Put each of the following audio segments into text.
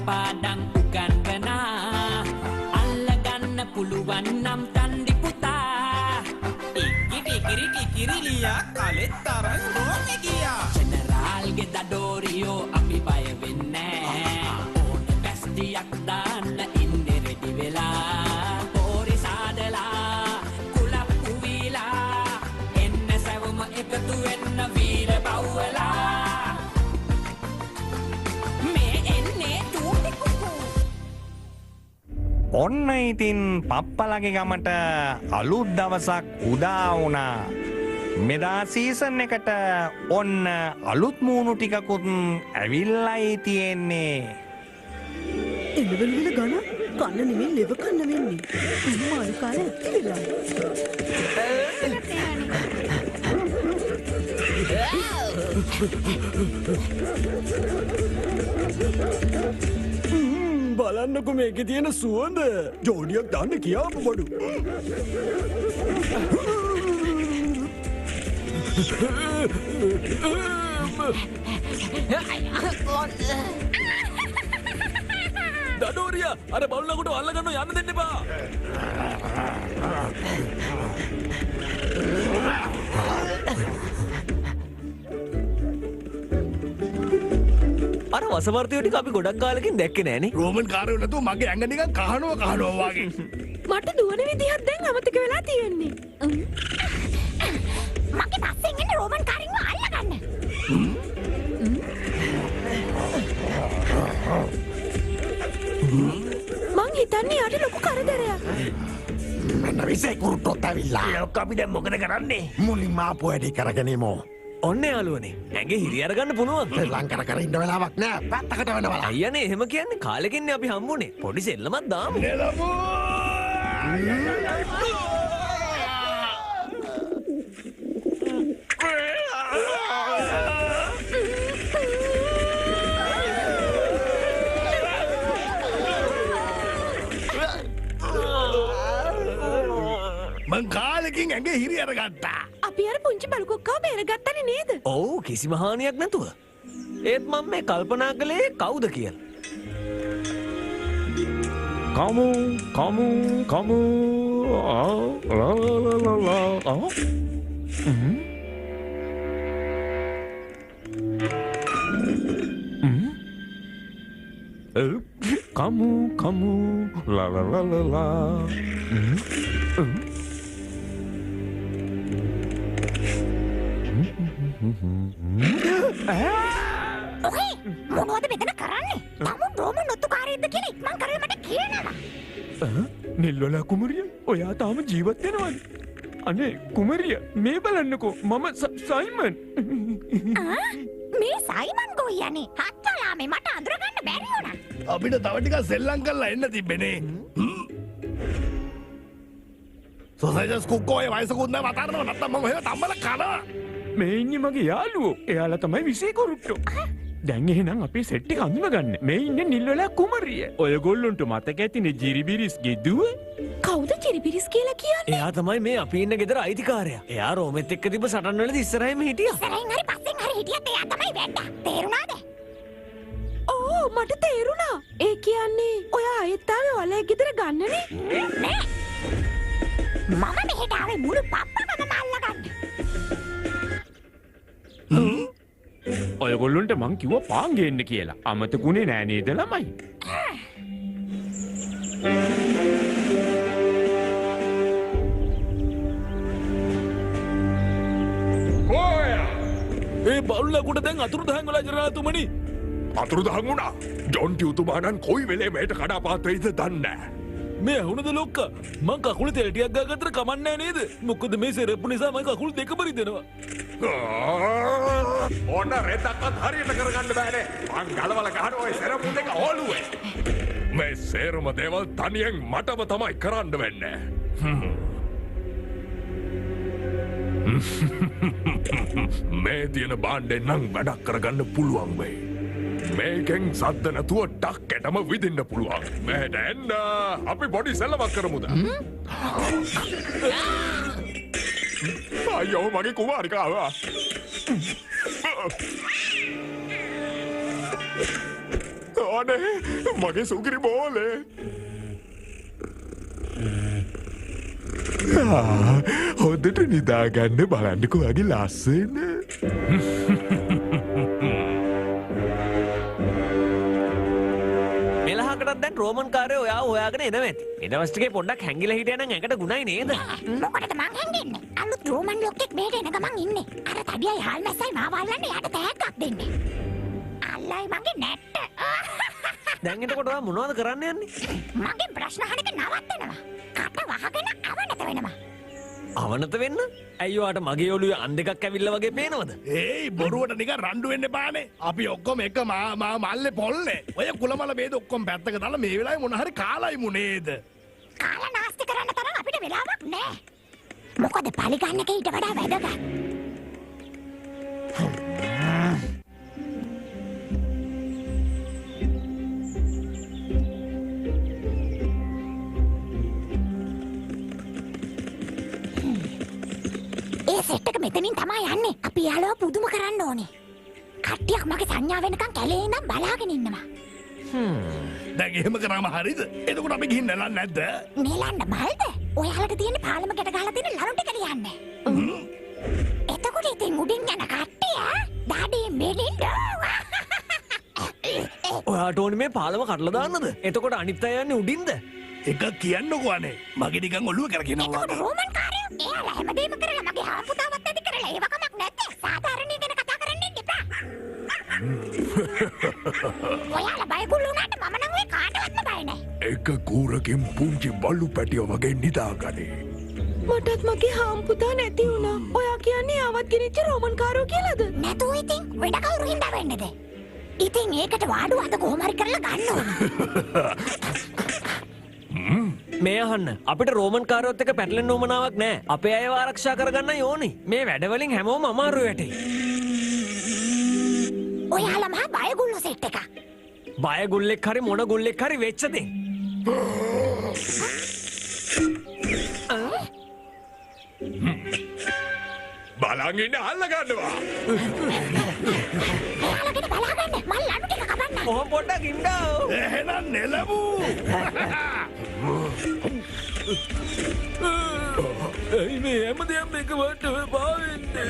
පාඩම් උගන්වනා අල්ලගන්න පුළුවන් නම් තන්දි පුතා ඉකිරි කිකිරිලියා කලෙත් තරන් රෝගේ ගියා ජෙනරාල්ගේ දඩෝරියෝ අපි බය වෙන්නේ ඕන බැස්ටියක් දාන්න ඉන්නේ රෙඩි වෙලා පොරි සාදලා කුලප්පු වීලා එන්න සවම එකතු වෙන්න වීර බව්වලා මේ එන්නේ තුටි කුකු ඔන්න ඉතින් පප්පලගේ ගමට අලුත් දවසක් උදා වුණා. මෙදා සීසන් එකට ඔන්න අලුත් මූණු ටිකකුත් ඇවිල්ලයි තියෙන්නේ. එළවලුල ගණ කන්න නෙමෙයි ලෙව කන්න වෙන්නේ. මාළු කාලේ ඇත්ති වෙලා. බලන්නකො මේකේ තියෙන සුවඳ. ජෝඩියක් දාන්න කියාපු බඩු. දඩෝරියා අර බල්ලකට අල්ලගන්න යන්න දෙන්න එපා. අර වසවර්තයෝ ටික අපි ගොඩක් කාලෙකින් දැක්කේ නෑනේ. රෝමන් කාරයෝ නැතුව මගේ ඇඟ නිකන් කහනවා වගේ. මට දුවන විදිහක් දැන් අමතක වෙලා තියෙන්නේ. මගේ පස්සෙන් එන රෝමන් කාරින්ව අල්ලගන්න. මං හිතන්නේ යාට ලොකු කරදරයක්. මන්න විසේ කුරුට්ටොත් ඇවිල්ලා. ඒක අපි දැන් මොකද කරන්නේ? මුලින්ම ආපු වැඩි කරගෙනීමු. ඔන්න යාළුවනේ. ඇඟේ හිරි අරගන්න පුළුවන්. ලං කර ඉන්න වෙලාවක් නෑ. පැත්තකට වෙනවා. අයියනේ එහෙම කියන්නේ කාලෙකින් අපි හම්බුනේ. පොඩි සෙල්ලමක් දාමු. මං කාලෙකින් ඇඟේ හිරි අරගත්තා. අපි අර පුංචි බලුකොක්කව බේරගත්තනේ නේද? ඔව් කිසිම හානියක් නැතුව. ඒත් මම මේ කල්පනා කළේ කවුද කියලා. කමු la la la la la. ඔහේ මොනවද මෙතන කරන්නේ? තමුන් රෝමන් ඔත්තුකාරයෙක්ද කියලා ඉක්මන් කරලා මට කියනවා. නිල්වලා කුමරිය ඔයා තාම ජීවත් වෙනවද? අනේ කුමරිය මේ බලන්නකෝ මම සයිමන්. මේ සයිමන් ගෝයනේ හත්වලාමේ මට අඳුරගන්න බැරි වුණා. අපිට තව ටිකක් සෙල්ලම් කරලා එන්න තිබ්බනේ. සොසයිජස් කුක්කෝයේ වයසකුත් නෑ වතරනවා නැත්තම් මම එහෙම තම්බල කනවා. මේ ඉන්නේ මගේ යාළුවෝ. එයාලා තමයි විසේ කුරුට්ටෝ. දැන් එහෙනම් අපේ සෙට් එක අඳුනගන්න. මේ ඉන්නේ නිල්වලා කුමරිය. ඔයගොල්ලොන්ට මතක ඇතිනේ ජිරිබිරිස්ගේ දුව? කවුද ජිරිබිරිස් කියලා කියන්නේ? එයා තමයි මේ අපි ඉන්න ගෙදර අයිතිකාරයා. එයා රෝමෙත් එක්ක තිබ්බ සටන් වලදී ඉස්සරහින්ම හිටියා. ඉස්සරහින් හරි පස්සෙන් හරි හිටියත් එයා තමයි වැද්දා. තේරුණාද? ඕ මට තේරුණා. ඒ කියන්නේ ඔයා ආයෙත් ආවේ ඔයාලේ ගෙදර ගන්නනේ? නෑ. මම මෙහෙට ආවේ මුළු පප්පකම අල්ලගන්න. ඔයගොල්ලොන්ට මං කිව්වා පාන් ගේන්න කියලා. අමතකුනේ නෑ නේද ළමයි? ඒ බල්ලකුට දැන් අතුරුදහන් වෙලා ජනරාලතුමනි. අතුරුදහන් වුණා. ජොන් ටියුතුමාණන් කොයි වෙලේ මේට කඩාපාත් වෙයිද දන්නේ නැහැ. මේ වුණද ලොක්කා මං කකුල තෙල් ටිකක් ගාගත්තට කමන්නේ නේද? මොකද මේ සෙරප්පු නිසා මං කකුල් දෙක පරිදෙනවා. ඕන රෙද්දක්වත් හරියට කරගන්න බෑනේ. මං ගලවල ගහන ඔය සෙරප්පු දෙක ඕලුවේ. මේ සේරම දේවල් තනියෙන් මටම තමයි කරන්න වෙන්නේ. මේ තියෙන බාණ්ඩෙන් නම් වැඩක් කරගන්න පුළුවන් වෙයි. මේකෙන් සද්ද නැතුව ඩක්කටම විදින්න පුළුවන්. මෙහෙට එන්න අපි පොඩි සෙල්ලමක් කරමුද? අයියෝ මගේ යනවනේ මගේ සුගිරි බෝලේ. හොඳට නිදාගන්න බලන්නකෝ වගේ ලස්සන. මෙලහකටත් දැන් රෝමන් කාරයෝ ඔයා හොයාගෙන එනවා ඇති. ඒ දවස් ටිකේ පොඩ්ඩක් හැංගිලා හිටියා නම් ඇඟට ගුණයි නේද? මොකටද මං හැංගෙන්නේ? අලුත් රෝමන් ලොක්ෙක් මේට එන ගමන් ඉන්නේ. අර තඩියයි හාල් මැස්සයි මාව අල්ලන්න යාට තෑග්ගක් දෙන්නේ. අල්ලයි මගේ නැට්ට. දැන් එතකොට ඔයා මොනවද කරන්න යන්නේ? මගේ ප්‍රශ්න අහන එක නවත්තනවා. කට වහගෙන අවනත වෙනවා. අවනත වෙන්න? ඇයි ඔයාට මගේ ඔළුවේ අන් දෙකක් ඇවිල්ලා වගේ පේනවද? ඒයි බොරුවට නිකන් රණ්ඩු වෙන්න එපානේ. අපි ඔක්කොම එක මල්ලේ පොල්ලේ. ඔය කුලමල බේද ඔක්කොම පැත්තක දාලා මේ වෙලාවේ මොන හරි කාලයිමු නේද? කාලා නාස්ති කරන්න තරම් අපිට වෙලාවක් නෑ. මොකද පලි ගන්න එක ඊට වඩා වැදගත්. ඒ සෙට් එක මෙතනින් තමයි යන්නේ. අපි යාළුවා පුදුම කරන්න ඕනේ. කට්ටියක් මගේ සංඥා වෙනකන් කැලේ ඉඳන් බලාගෙන ඉන්නවා. දැන් එහෙම කරාම හරිද? එතකොට අපි ගිහින් නලන්න නැද්ද? නෙලන්න මල්ද? ඔයාලට තියෙන පාලම ගැට ගහලා තියෙන ලනු ටික ලියන්න. එතකොට ඉතින් උඩින් යන කට්ටිය ඩාඩි මෙලින්ද? ඔයාට ඕනේ මේ පාලම කඩලා දාන්නද? එතකොට අනිත් අය යන්නේ උඩින්ද? එක කියන්නකෝ අනේ. මගේ නිකන් ඔළුව කරකිනවා. එතකොට රෝමන් කාරයෝ එයාලා හැමදේම කරලා මගේ හාමුදුරුවවත් ඇති කරලා ඒව කමක් නැත්තේ. සාධාරණේ ගැන කතා කරන්න එපා. ඔයාලා බයගුල් වුණාට මම නම් ඔය කාටවත්ම බය නැහැ. එක කූරකින් පුංචි බල්ලු පැටිය වගේ නිදාගනේ. මටත් මගේ හාම්පුතා නැති වුණා. ඔයා කියන්නේ ආවත් ගෙනිච්ච රෝමන් කාරෝ කියලාද? නැතුව ඉතින් වෙන කවුරු හින්දා වෙන්නද? ඉතින් ඒකට වාඩුව අද කොහොම හරි කරලා ගන්න ඕනේ. මේ අහන්න අපිට රෝමන් කාරයොත් එක පැටලෙන්න උවමනාවක් නැහැ. අපේ අයව ආරක්ෂා කරගන්නයි ඕනේ. මේ වැඩවලින් හැමෝම අමාරු වැටේ. ඔයාලා මහා බයගුල්ලෝ සෙට් එකක්. බය ගුල්ලෙක් හරි මොන ගුල්ලෙක් හරි වෙච්ච දේ. බලන් ඉන්න අල්ල ගන්නවා. ඔයාලගෙන බලාගන්න. මල් ලනු ටික කපන්න. කොහොම පොඩ්ඩක් ඉන්නෝ. එහෙනම් නෙලමු. ඇයි මේ හැමදේම එක වට පාවෙන්නේ?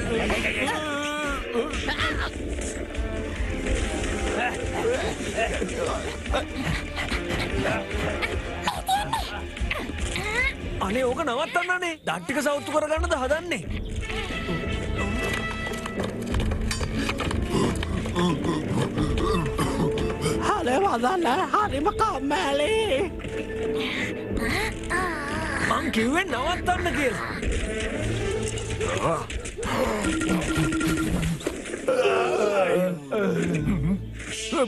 අනේ ඕක නවත්තන්නනේ. දත් ටික සවුත්තු කරගන්නද හදන්නේ? හරි වදන්න හරිම කම්මැලි. මං කිව්වේ නවත්තන්න කියලා.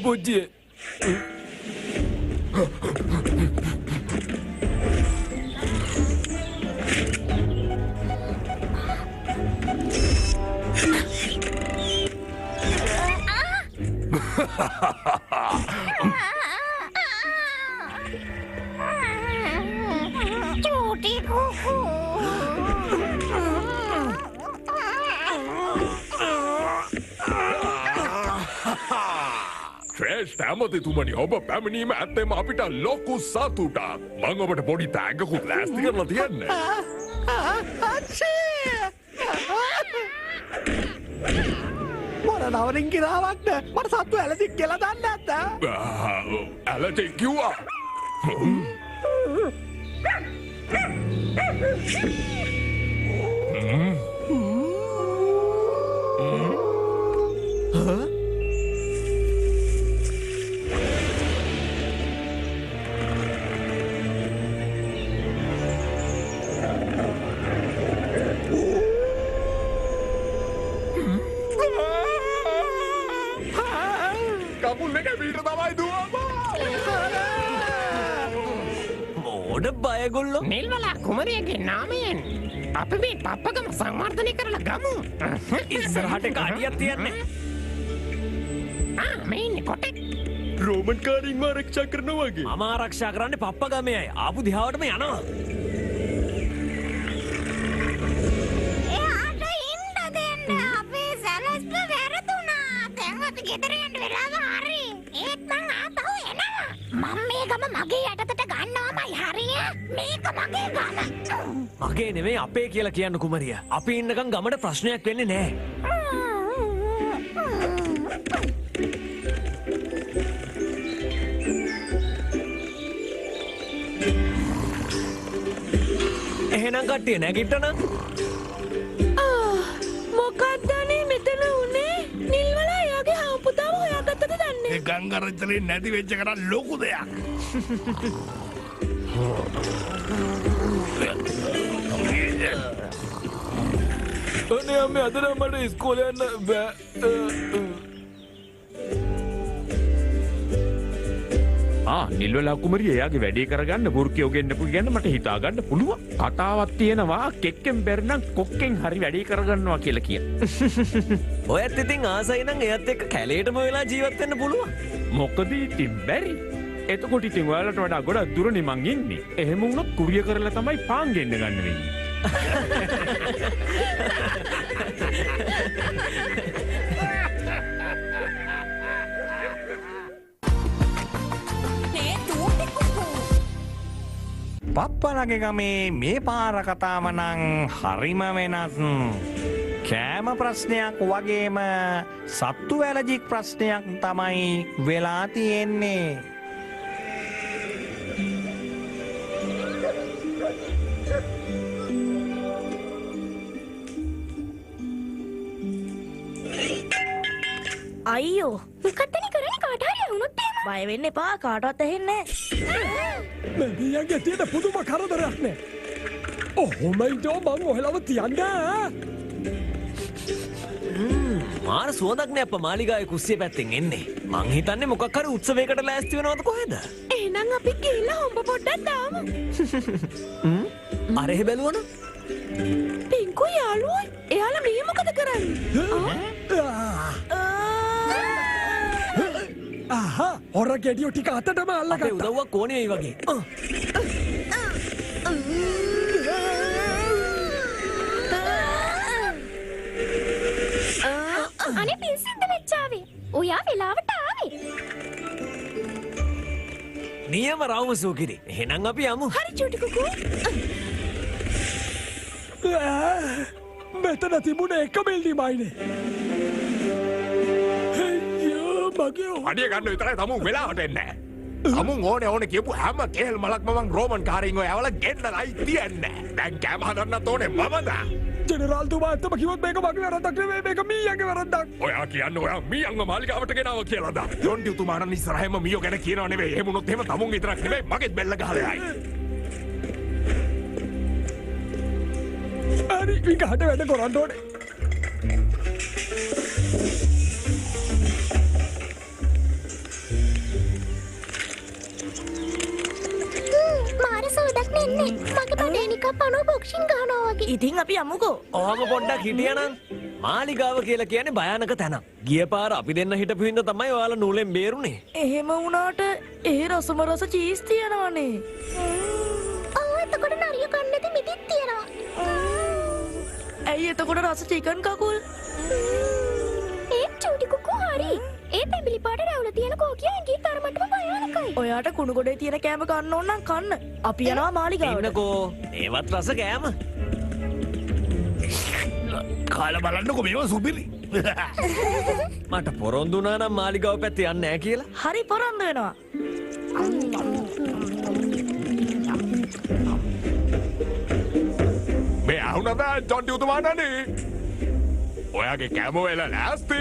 පුජ්ජිය. චූටි කුකු. ශ්‍රේෂ්ඨ ඇමතිතුමනි ඔබ පැමිණීම ඇත්තෙම අපිට ලොකු සතුටක්. මං ඔබට පොඩි තෑග්ගකුත් ලෑස්ති කරලා තියන්නේ. මොන නවරින් කිරාවක්ද? මට සත්තු ඇලසික් කියලා දන්නේ නැද්ද? ඇලටි කිව්වා. කකුල් එක පිට තමයි දුවම. මොඩ බයගොල්ලෝ. නිල්වලා කුමරියගේ නාමයෙන් අපි මේ පප්පගම සංවර්ධනය කරලා ගමු. ඉස්සරහට එක අඩියක් තියන්නේ. මේ ඉන්නේ කොටෙක්. රෝමන් කාරින්ම ආරක්ෂා කරනවා වගේ. මම ආරක්ෂා කරන්නේ පප්පගමේයි. ආපු දිහාවටම යනවා. එයාට ඉන්න දෙන්න. අපේ සැලැස්ම වැරදුනා. දැන් අපි ගෙදර යන්න වෙලාව හරි. ඒත් මං ආපහු මම මේ ගම මගේ යටතට ගන්නවමයි හරිය. මේක මගේ ගම. මගේ නෙමෙයි අපේ කියලා කියන්න කුමරිය. අපි ඉන්නකම් ගමට ප්‍රශ්නයක් වෙන්නේ නෑ. එහෙනම් කට්ටිය නැගිට්ටනම්. මොකක්දනේ මෙතන උනේ? නිල්වල එයාගේ හාමුදුරුවෝ හොයාගත්තද දන්නේ? ඒ ගංගරච්චලේ නැති වෙච්ච කරා ලොකු දෙයක්. අනේ අම්මේ අද නම් මට ඉස්කෝලේ යන්න බෑ. නිල්වලා කුමරිය එයාගේ වැඩේ කරගන්න බුර්කියෝ ගෙන්නපු ගැන මට හිතා ගන්න පුළුවන්. කතාවක් තියෙනවා කෙක්කෙන් බැරි නම් කොක්කෙන් හරි වැඩේ කරගන්නවා කියලා කියන. ඔයත් ඉතින් ආසයි නම් එයත් එක්ක කැලේටම වෙලා ජීවත් වෙන්න පුළුවන්. මොකද ඉතින් බැරි. එතකොට ඉතින් ඔයාලට වඩා ගොඩක් දුරනේ මං ඉන්නේ. එහෙම වුණොත් කුරිය කරලා තමයි පාන් ගෙන්න ගන්න වෙන්නේ. පප්පලගේ ගමේ මේ පාර කතාව නම් හරිම වෙනස්. කෑම ප්‍රශ්නයක් වගේම සත්තු ඇලජික් ප්‍රශ්නයක් තමයි වෙලා තියෙන්නේ. අයියෝ මොකක්දනේ කරන්නේ කාට හරි වුණොත් එහෙම? බය වෙන්න එපා කාටවත් ඇහෙන්නේ නැහැ. මීයන්ගේ තියෙන පුදුම කරදරයක් නේ. ඔහොම ඉඳෝ මං ඔහෙලව තියන්නේ. මාර සුවඳක් නේ අප්පා මාලිගාවේ කුස්සිය පැත්තෙන් එන්නේ. මං හිතන්නේ මොකක් හරි උත්සවයකට ලෑස්ති වෙනවද කොහෙද? එහෙනම් අපි ගිහිල්ලා හොම්බ පොඩ්ඩක් දාමු. අර එහෙ බැලුවන? පින්කෝ යාළුවෝ එයාලා මේ මොකද කරන්නේ? ආහා හොර ගෙඩියෝ ටික අතටම අල්ලගත්තා. අපේ උදව්වක් ඕනේ ඒ වගේ. අනේ පින්සින්ද වෙච්චාවේ. ඔයා වෙලාවට ආවේ. නියම රවුම සූකිරි. එහෙනම් අපි යමු. හරි චූටි කුකු. මෙතන තිබුණ එක බිල්ඩිමයිනේ. අඩිය ගන්න විතරයි තමුන් වෙලාවට එන්නේ. තමුන් ඕනේ කියපු හැම කේල් මලක්ම මං රෝමන් කාරින් ඔය ඇවල ගෙන්නලයි තියන්නේ. දැන් කෑම හදන්නත් ඕනේ මමද? ජෙනරාල්තුමා ඇත්තම කිව්වොත් මේක මගේ වැරද්දක් නෙවෙයි මේක මීයන්ගේ වැරද්දක්. ඔයා කියන්නේ ඔයා මීයන්ව මාලිගාවට ගෙනාව කියලාද? ජොන්ටිතුමා නම් ඉස්සරහම මීයෝ ගැන කියනව නෙවෙයි. එහෙම වුණොත් එහෙම තමුන් විතරක් නෙවෙයි මගෙත් බෙල්ල ගහලා යයි. හරි විකහට වැඩ කරන්න ඕනේ. මාර සෝදක් නෙන්නේ. මගේ බඩේ නිකන් පණුව බොක්සින් ගහනවා වගේ. ඉතින් අපි යමුකෝ. ඔහම පොඩ්ඩක් හිටියනම් මාලිගාව කියලා කියන්නේ භයානක තැනක්. ගිය පාර අපි දෙන්න හිටපු හින්දා තමයි ඔයාලා නූලෙන් බේරුනේ. එහෙම වුණාට ඒ රසම රස චීස් තියනවනේ. එතකොට නරිය කන්න නැති මිදිත් තියෙනවා. ඇයි එතකොට රස චිකන් කකුල්? ඒ චූටි කුකු හරි. ඒ පැමිලි පාට රැවුල තියෙන කෝකියන්ගේ තරමටම භයානකයි. ඔයාට කුණු ගොඩේ තියෙන කෑම කන්න ඕන නම් කන්න. අපි යනවා මාලිගාවට. ඉන්නකෝ. ඒවත් රස කෑම. කාලා බලන්නකො මේවා සුපිරි. මට පොරොන්දු වුණා නම් මාලිගාව පැත්තේ යන්නේ නැහැ කියලා. හරි පොරොන්දු වෙනවා. මේ අහුනද ජොන්ටිතුමානනේ? ඔයාගේ කෑම වෙලා ලෑස්ති.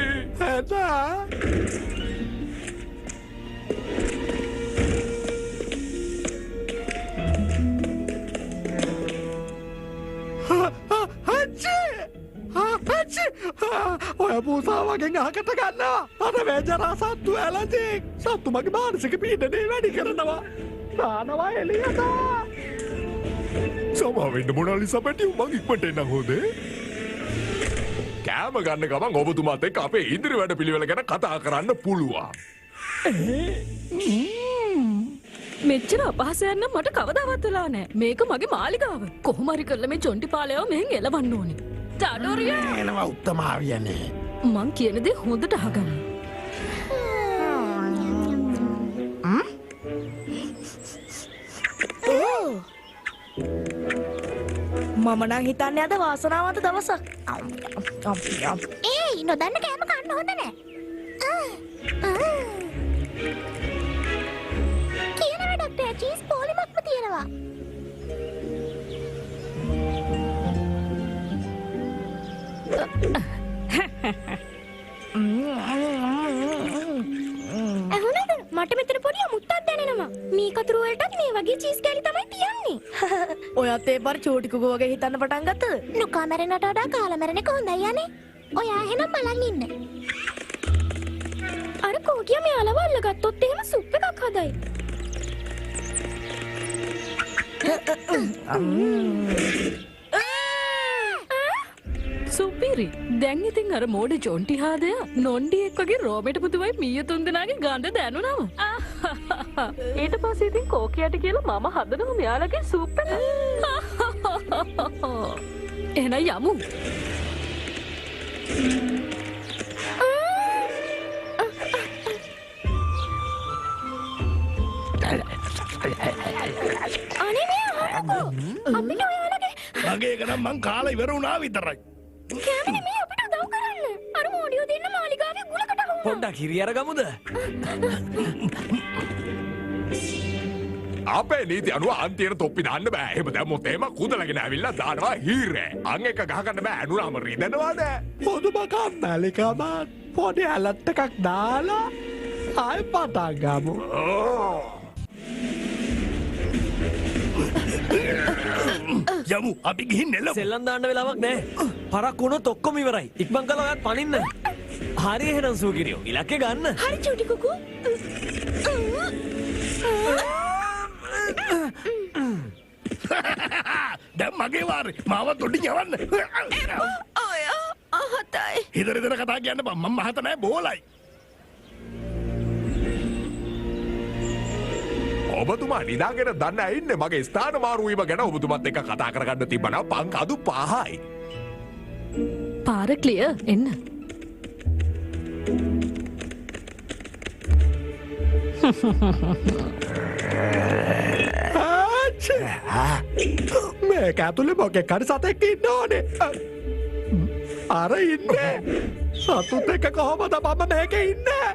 ඔය පූසාවගෙන් අහකට ගන්නවා. අර වේජරා සත්තු ඇලජික්. සත්තු මගේ මානසික පීඩනය වැඩි කරනවා. දානවා එළියට. සමාවෙන්න මොනාලිසා පැටියු මං ඉක්මනට එන්නම් හොඳේ. කෑම ගන්න ගමන් ඔබතුමාත් එක්ක අපේ ඉදිරි වැඩ පිළිවෙල ගැන කතා කරන්න පුළුවන්. මෙච්චර අපහසයන් නම් මට කවදාවත් වෙලා නැහැ. මේක මගේ මාලිගාව. කොහොම හරි කරලා මේ චොන්ටි පාලයව මෙහෙන් එලවන්න ඕනේ. ටඩෝරියා එනවා උත්තමාවියනේ. මං කියන දේ හොඳට අහගන්න. මම නම් හිතන්නේ අද වාසනාවන්ත දවසක්. ඒ නොදන්න කෑම කන්න හොඳ නෑ. කියන වැඩක් නෑ චීස් පොලිමක්ම තියෙනවා. ඇහුණද? මට මෙතන පොඩි අමුත්තක් දැනෙනවා. මේ කතුරු වලටත් මේ වගේ චීස් කෑලි තමයි තියන්නේ. ඔයත් ඒ පාර චූටි කුකු වගේ හිතන්න පටන් ගත්තද? නුකා මැරෙනට වඩා කාලා මැරෙන එක හොඳයි යන්නේ. ඔයා එහෙනම් බලන් ඉන්න. අර කෝකියා මෙයාලව අල්ලගත්තොත් එහෙම සුප් එකක් හදයි. සුපිරි. දැන් ඉතින් අර මෝඩ ජොන්ටි හාදයා නොන්ඩි එක් වගේ රෝමෙට පුතුවයි මීය තුන්දෙනාගේ ගඳ දැනුනම. ඊට පස්සේ ඉතින් කෝකියට කියලා මම හදනවා මෙයාලගේ සුප් එක. එහෙනම් යමු. අනේ මෙයා අහකෝ. අපිට ඔයාලගේ මගේ එක නම් මං කාලා ඉවර වුණා විතරයි. කැමනේ මේ අපිට උදව් කරන්න. අර මොඩියෝ දෙන්න මාලිගාවේ ගුලකට අහුණා. පොඩ්ඩක් හිරි අරගමුද? අපේ නීති අනුව අන්තියට තොප්පි දාන්න බෑ. එහෙම දැම්මොත් එහෙම කුදලගෙන ඇවිල්ලා දානවා හීරේ. අන් එක ගහගන්න බෑ. ඇනුනාම රිදෙනවද? පොදුම කන්නලිකමත් පොඩි ඇලත් එකක් දාලා ආය පටන් ගමු. යමු අපි ගිහින් නෙලමු. සෙල්ලම් දාන්න වෙලාවක් නැහැ. පරක් වුණොත් ඔක්කොම ඉවරයි. ඉක්මන් කළා ඔයත් පනින්න. හරි එහෙනම් සූකිරියෝ. ඉලක්කේ ගන්න. හරි චූටි කුකු. දැන් මගේ වාරේ මාව තොඩින් යවන්න. ඔයා අහතයි. හිතර කතා කියන්න බං මම මහත නෑ බෝලයි. ඔබතුමා නිදාගෙන දන්න ඉන්නේ මගේ ස්ථාන මාරුවීම ගැන ඔබතුමත් එක්ක කතා කරගන්න තිබ්බනම් පංකඩු 5යි. පාර ක්ලියර් එන්න. මේක ඇතුලේ මොකෙක් හරි සතෙක් ඉන්න ඕනේ. අර ඉන්නේ. සතුත් එක්ක කොහොමද මම මේකේ ඉන්නේ?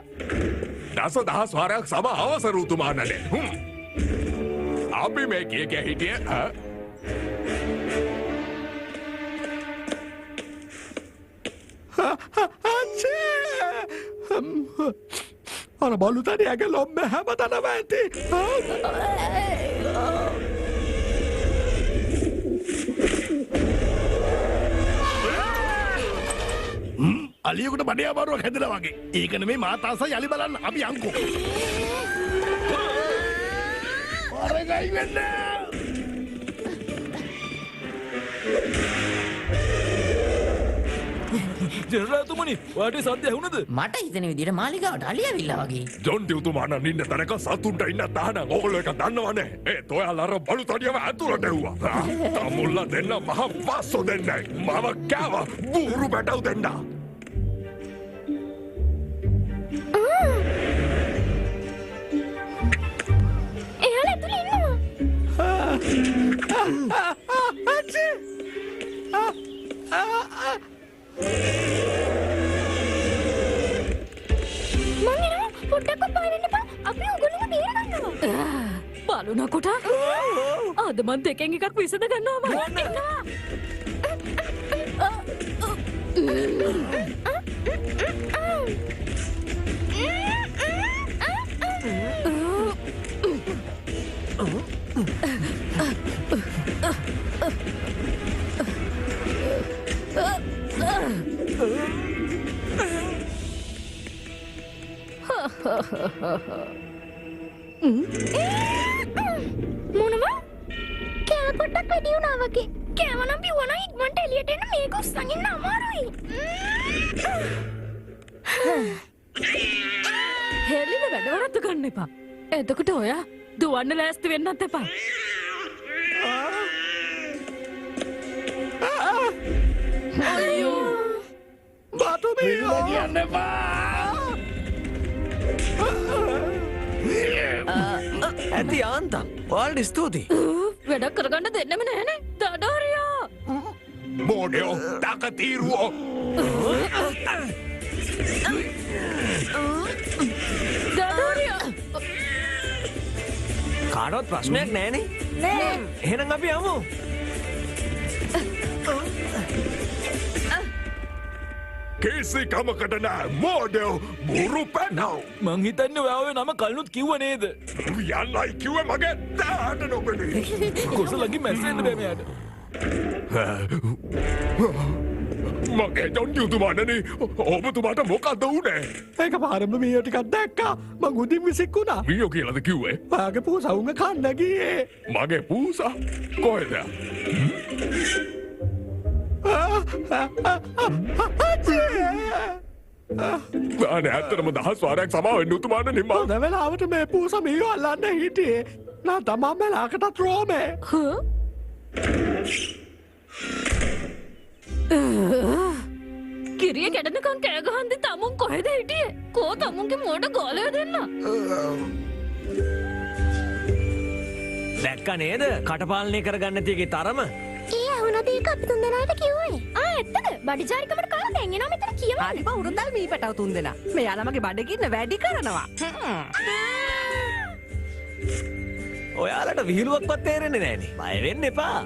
දහස් වාරයක් සම අවසර උතුමානනේ. අපි මේ කිය හිටිය අර බලු තනියගේ ලොම්බ හැමතැනම ඇති. අලියෙකුට බඩේ අමාරුවක් හැදෙලා වගේ. ඒක නෙමෙයි මාතාස යලි බලන්න අපි යන්කෝ. අරගයි වෙන්න. ජනරාල්තුමනි ඔයාට සද්ද ඇහුණද? මට හිතෙන විදිහට මාලිගාවට අලිය ඇවිල්ලා වගේ. ජොන්ටි උතුමාණන් ඉන්න තැනක සතුන්ට ඉන්න තහනම් ඕගොල්ලෝ එක දන්නවනේ. ඒත් ඔයාලා අර බලු තනියම ඇතුළට එව්වා. තමුල්ලා දෙන්න මහ පස්සෝ දෙන්නයි. මම කෑවා බූරු බැටව් දෙන්න. එයාලා ඇතුලේ ඉන්නවා. මං එනවා පොඩ්ඩක් පාවෙන්න එපා. අපි උගලම බේරගන්නවා. බලුනකොට අද මන් දෙකෙන් එකක් විසඳ ගන්නවා මම. එනවා. මොනවා? කෑ පොඩ්ඩක් වැඩි වුණා වගේ. කෑම නම් බිව්වනම් ඉක්මනට එළියට එන්න මේක උස්සන් ඉන්න අමාරුයි. හෙල්ලින වැඩවරත්තු ගන්න එපා. එතකොට ඔයා දුවන්න ලෑස්ති වෙන්නත් එපා. අයියෝ. බතු බියෝ කියන්න එපා. ඇති ආන්තම් ඔයාලට ස්තුතියි. වැඩක් කරගන්න දෙන්නෙම නෑනේ. දඩාරියා. මෝඩයෝ තක තීරුවෝ කාටවත් ප්‍රශ්නයක් නෑනේ නෑ එහෙනම් අපි යමු කිසි කමකට නෑ මෝඩයෝ බුරු පැනව් මං හිතන්නේ ඔයාවේ නම කලිනුත් කිව්ව නේද? යන්නයි කිව්වේ මගේ තාට නොබෙනේ කොසලගේ මැස්සෙන්න බෑ මෙයාට. මගේ ඩොන් යුතුමානනේ ඔබතුමාට මොකක්ද වුනේ ඒක පාරම මීයෝ ටිකක් දැක්කා මං උදින් විසික්කුණා මීයෝ කියලාද කිව්වේ ඔයාගේ පූසා උංග කන්න ගියේ මගේ පූසා කොහෙද අනේ ඇත්තටම දහස් වාරයක් සමාවෙන්න උතුමානනේ මම හොඳ වෙලාවට මේ පූසා මීයෝ අල්ලන්න හිටියේ නා තමා මෙලාකටත් රෝමේ කිරිය කැඩෙනකන් කෑ ගහන්දි තමුන් කොහෙද හිටියේ? කෝ තමුන්ගේ මෝඩ ගෝලය දෙන්න? දැක්ක නේද කටපාලනය කරගන්න තියගේ තරම ඒ අහුනද ඒක අපි තුන්දෙනාට කිව්වේ. ඇත්තද? බඩිජාරිකමට කාලා දැන් එනවා මෙතන කියමු. හරි බා උරුන්දල් මී පැටව තුන් දෙනා මෙයාලා මගේ බඩගින්න වැඩි කරනවා ඔයාලට විහිළුවක්වත් තේරෙන්නේ නෑනේ බය වෙන්න එපා